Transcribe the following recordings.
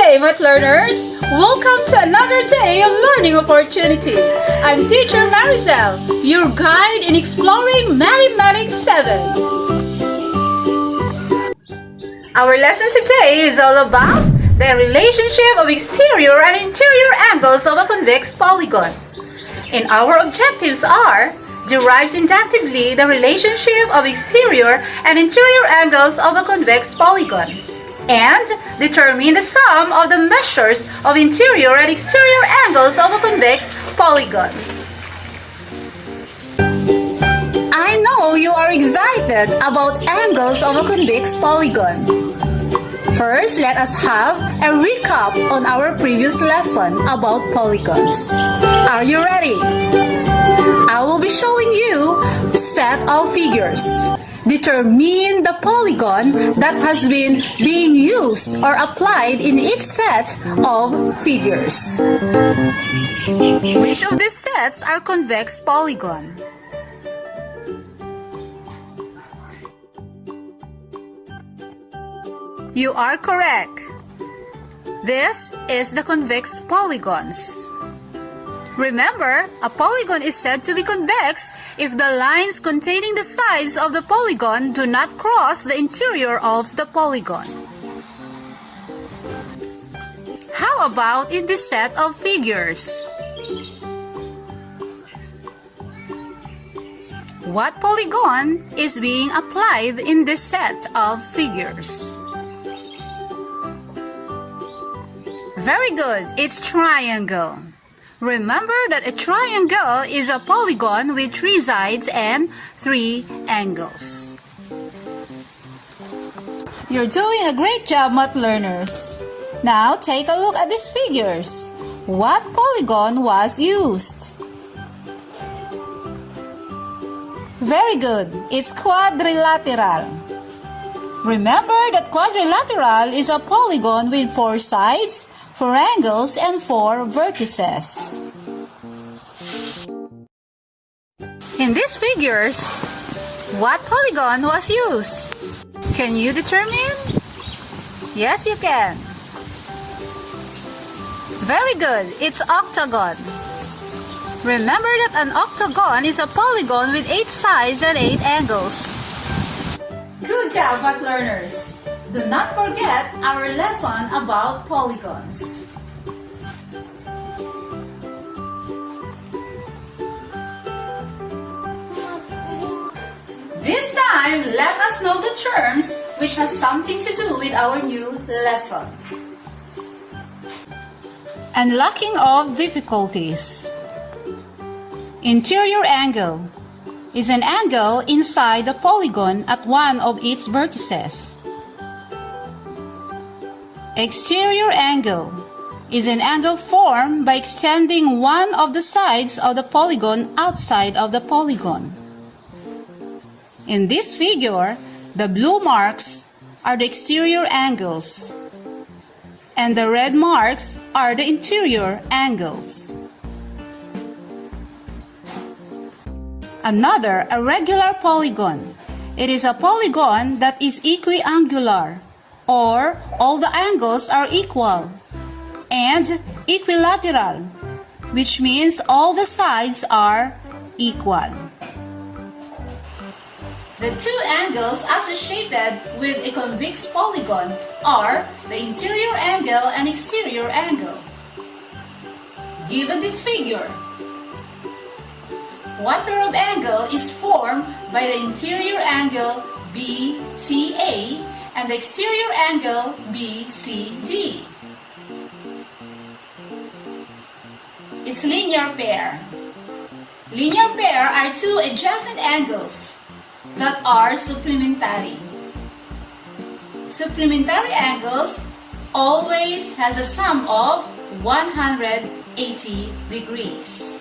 day, math learners! Welcome to another day of learning opportunity. I'm teacher Maricel, your guide in exploring Mathematics 7. Our lesson today is all about the relationship of exterior and interior angles of a convex polygon. And our objectives are: derive inductively the relationship of exterior and interior angles of a convex polygon, and determine the sum of the measures of interior and exterior angles of a convex polygon. I know you are excited about angles of a convex polygon. First, let us have a recap on our previous lesson about polygons. Are you ready? I will be showing you a set of figures. Determine the polygon that has been being used or applied in each set of figures. Which of these sets are convex polygon? You are correct. This is the convex polygons. Remember, a polygon is said to be convex if the lines containing the sides of the polygon do not cross the interior of the polygon. How about in this set of figures? What polygon is being applied in this set of figures? Very good, it's triangle. Remember that a triangle is a polygon with 3 sides and 3 angles. You're doing a great job, math learners. Now take a look at these figures. What polygon was used? Very good, it's quadrilateral. Remember that quadrilateral is a polygon with 4 sides, 4 angles, and 4 vertices. In these figures, what polygon was used? Can you determine? Yes, you can. Very good, it's octagon. Remember that an octagon is a polygon with 8 sides and 8 angles. Good job, math learners! Do not forget our lesson about polygons. This time, let us know the terms which has something to do with our new lesson. Unlocking of difficulties. Interior angle is an angle inside the polygon at one of its vertices. Exterior angle is an angle formed by extending one of the sides of the polygon outside of the polygon. In this figure, the blue marks are the exterior angles, and the red marks are the interior angles. Another, a regular polygon. It is a polygon that is equiangular, or all the angles are equal, and equilateral, which means all the sides are equal. The two angles associated with a convex polygon are the interior angle and exterior angle. Given this figure, what pair of angle is formed by the interior angle BCA and the exterior angle BCD? It's linear pair. Linear pair are two adjacent angles that are supplementary. Supplementary angles always has a sum of 180 degrees.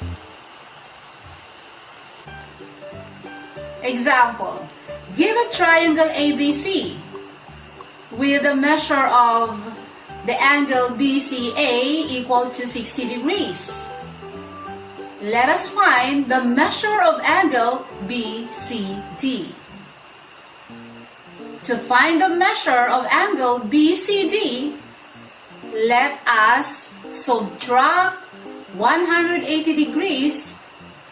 Example, give a triangle ABC with the measure of the angle BCA equal to 60 degrees. Let us find the measure of angle BCD. To find the measure of angle BCD, let us subtract 180 degrees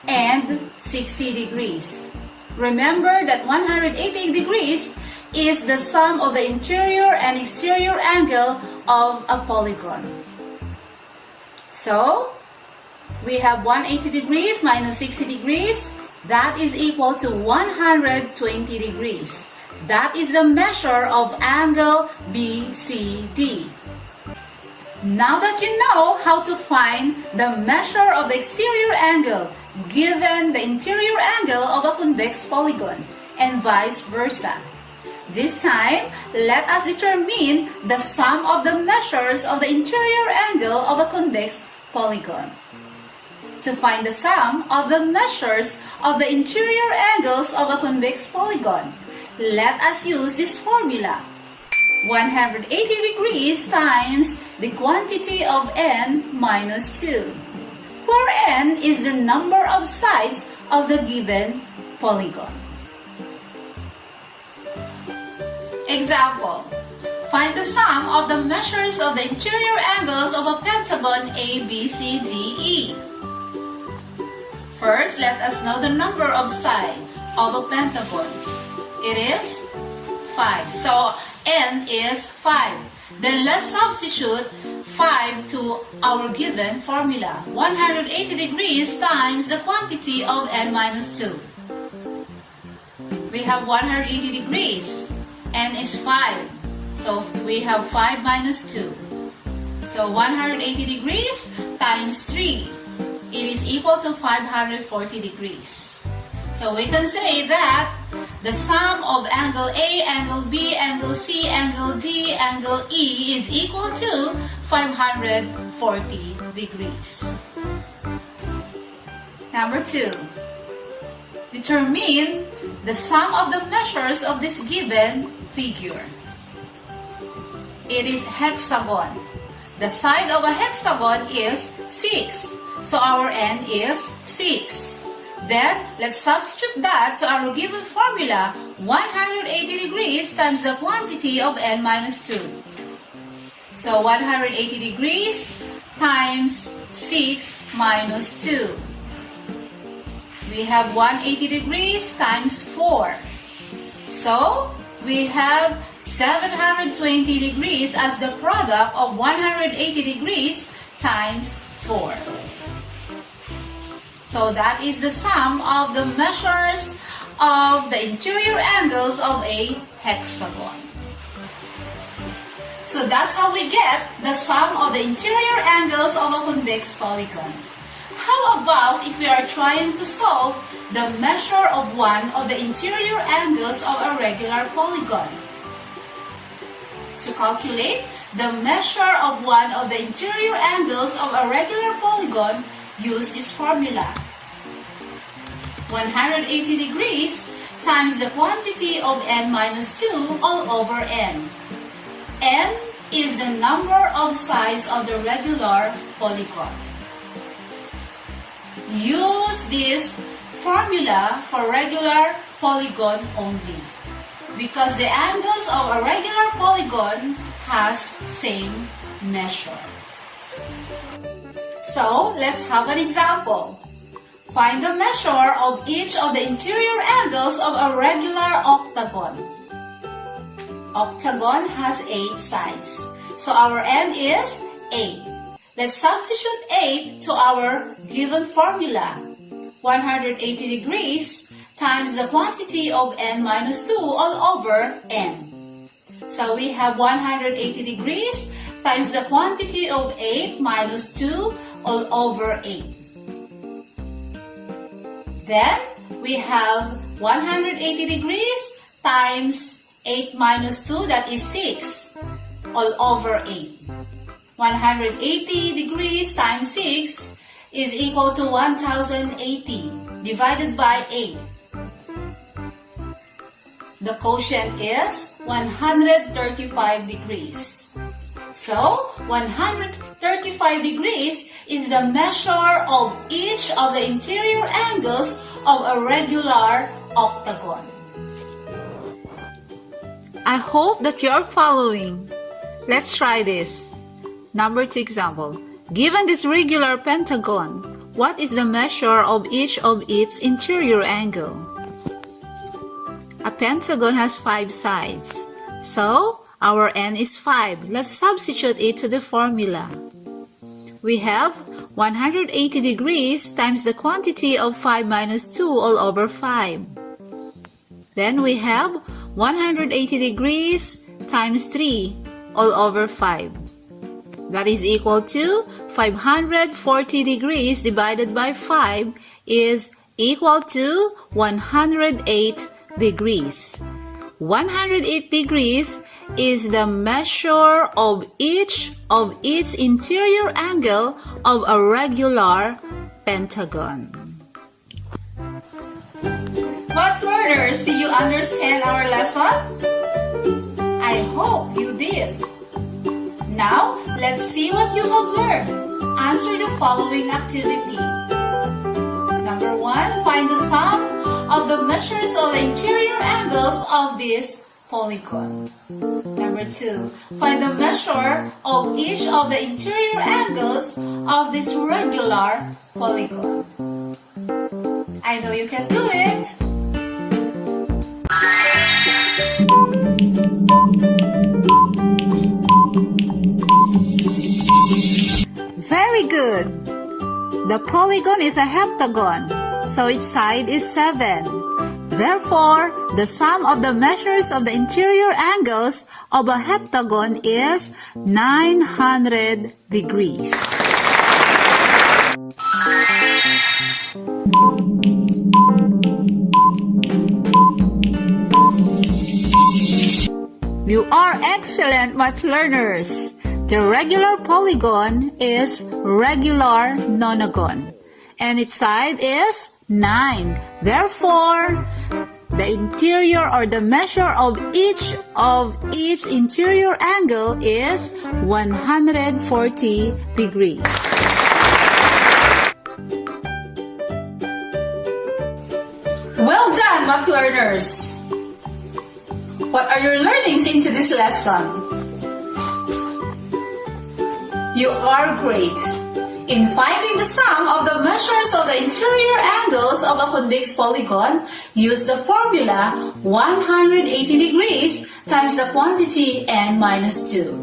and 60 degrees. Remember that 180 degrees is the sum of the interior and exterior angle of a polygon. So, we have 180 degrees minus 60 degrees. That is equal to 120 degrees. That is the measure of angle BCD. Now that you know how to find the measure of the exterior angle given the interior angle of a convex polygon and vice versa, this time, let us determine the sum of the measures of the interior angle of a convex polygon. To find the sum of the measures of the interior angles of a convex polygon, let us use this formula. 180 degrees times the quantity of n minus 2, where n is the number of sides of the given polygon. Example, find the sum of the measures of the interior angles of a pentagon ABCDE. First, let us know the number of sides of a pentagon. It is 5. So, n is 5. Then let's substitute 5 to our given formula. 180 degrees times the quantity of n minus 2. We have 180 degrees. N is 5. So we have 5 minus 2. So 180 degrees times 3. It is equal to 540 degrees. So we can say that the sum of angle A, angle B, angle C, angle D, angle E is equal to 540 degrees. Number 2. Determine the sum of the measures of this given figure. It is hexagon. The side of a hexagon is 6. So our n is 6. Then, let's substitute that to our given formula, 180 degrees times the quantity of n minus 2. So 180 degrees times 6 minus 2. We have 180 degrees times 4. So, we have 720 degrees as the product of 180 degrees times 4. So that is the sum of the measures of the interior angles of a hexagon. So that's how we get the sum of the interior angles of a convex polygon. How about if we are trying to solve the measure of one of the interior angles of a regular polygon? To calculate the measure of one of the interior angles of a regular polygon, use this formula. 180 degrees times the quantity of n minus 2 all over n. N is the number of sides of the regular polygon. Use this formula for regular polygon only, because the angles of a regular polygon has same measure. So, let's have an example. Find the measure of each of the interior angles of a regular octagon. Octagon has 8 sides. So our n is 8. Let's substitute 8 to our given formula. 180 degrees times the quantity of n minus 2 all over n. So we have 180 degrees times the quantity of 8 minus 2 all over 8. Then, we have 180 degrees times 8 minus 2, that is 6, all over 8. 180 degrees times 6 is equal to 1080 divided by 8. The quotient is 135 degrees. So, 135 degrees is the measure of each of the interior angles of a regular octagon. I hope that you are following. Let's try this. Number 2 example. Given this regular pentagon, what is the measure of each of its interior angle? A pentagon has 5 sides. So, our n is 5. Let's substitute it to the formula. We have 180 degrees times the quantity of 5 minus 2 all over 5. Then we have 180 degrees times 3 all over 5. That is equal to 540 degrees divided by 5 is equal to 108 degrees. 108 degrees is the measure of each of its interior angle of a regular pentagon. What learners, did you understand our lesson? I hope you did. Now, let's see what you have learned. Answer the following activity. Number 1, find the sum of the measures of the interior angles of this polygon. Number 2, find the measure of each of the interior angles of this regular polygon. I know you can do it. Very good. The polygon is a heptagon, so its side is 7. Therefore, the sum of the measures of the interior angles of a heptagon is 900 degrees. You are excellent, math learners. The regular polygon is regular nonagon, and its side is 9. Therefore, the interior or the measure of each of its interior angle is 140 degrees. Well done, math learners! What are your learnings into this lesson? You are great! In finding the sum of the measures of the interior angles of a convex polygon, use the formula 180 degrees times the quantity n minus 2.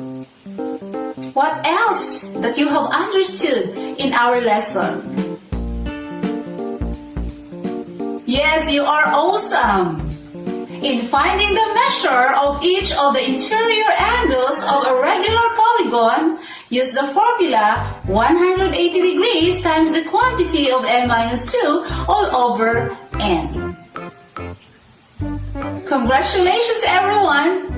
What else that you have understood in our lesson? Yes, you are awesome! In finding the measure of each of the interior angles of a regular polygon, use the formula 180 degrees times the quantity of n minus 2 all over n. Congratulations, everyone!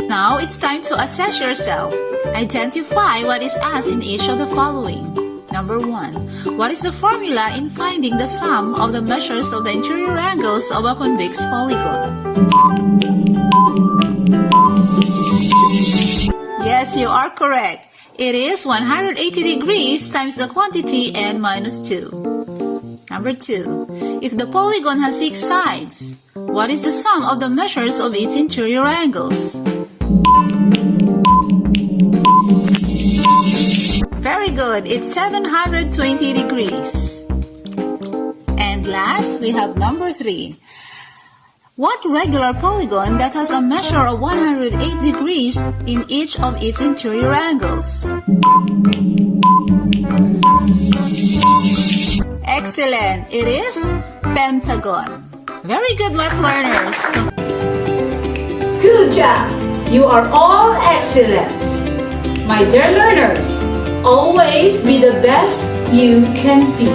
Now it's time to assess yourself. Identify what is asked in each of the following. Number 1. What is the formula in finding the sum of the measures of the interior angles of a convex polygon? Yes, you are correct. It is 180 degrees times the quantity n minus 2. Number 2. If the polygon has 6 sides, what is the sum of the measures of its interior angles? Very good. It's 720 degrees. And last, we have number 3. What regular polygon that has a measure of 108 degrees in each of its interior angles? Excellent! It is pentagon. Very good, math learners. Good job! You are all excellent. My dear learners, always be the best you can be.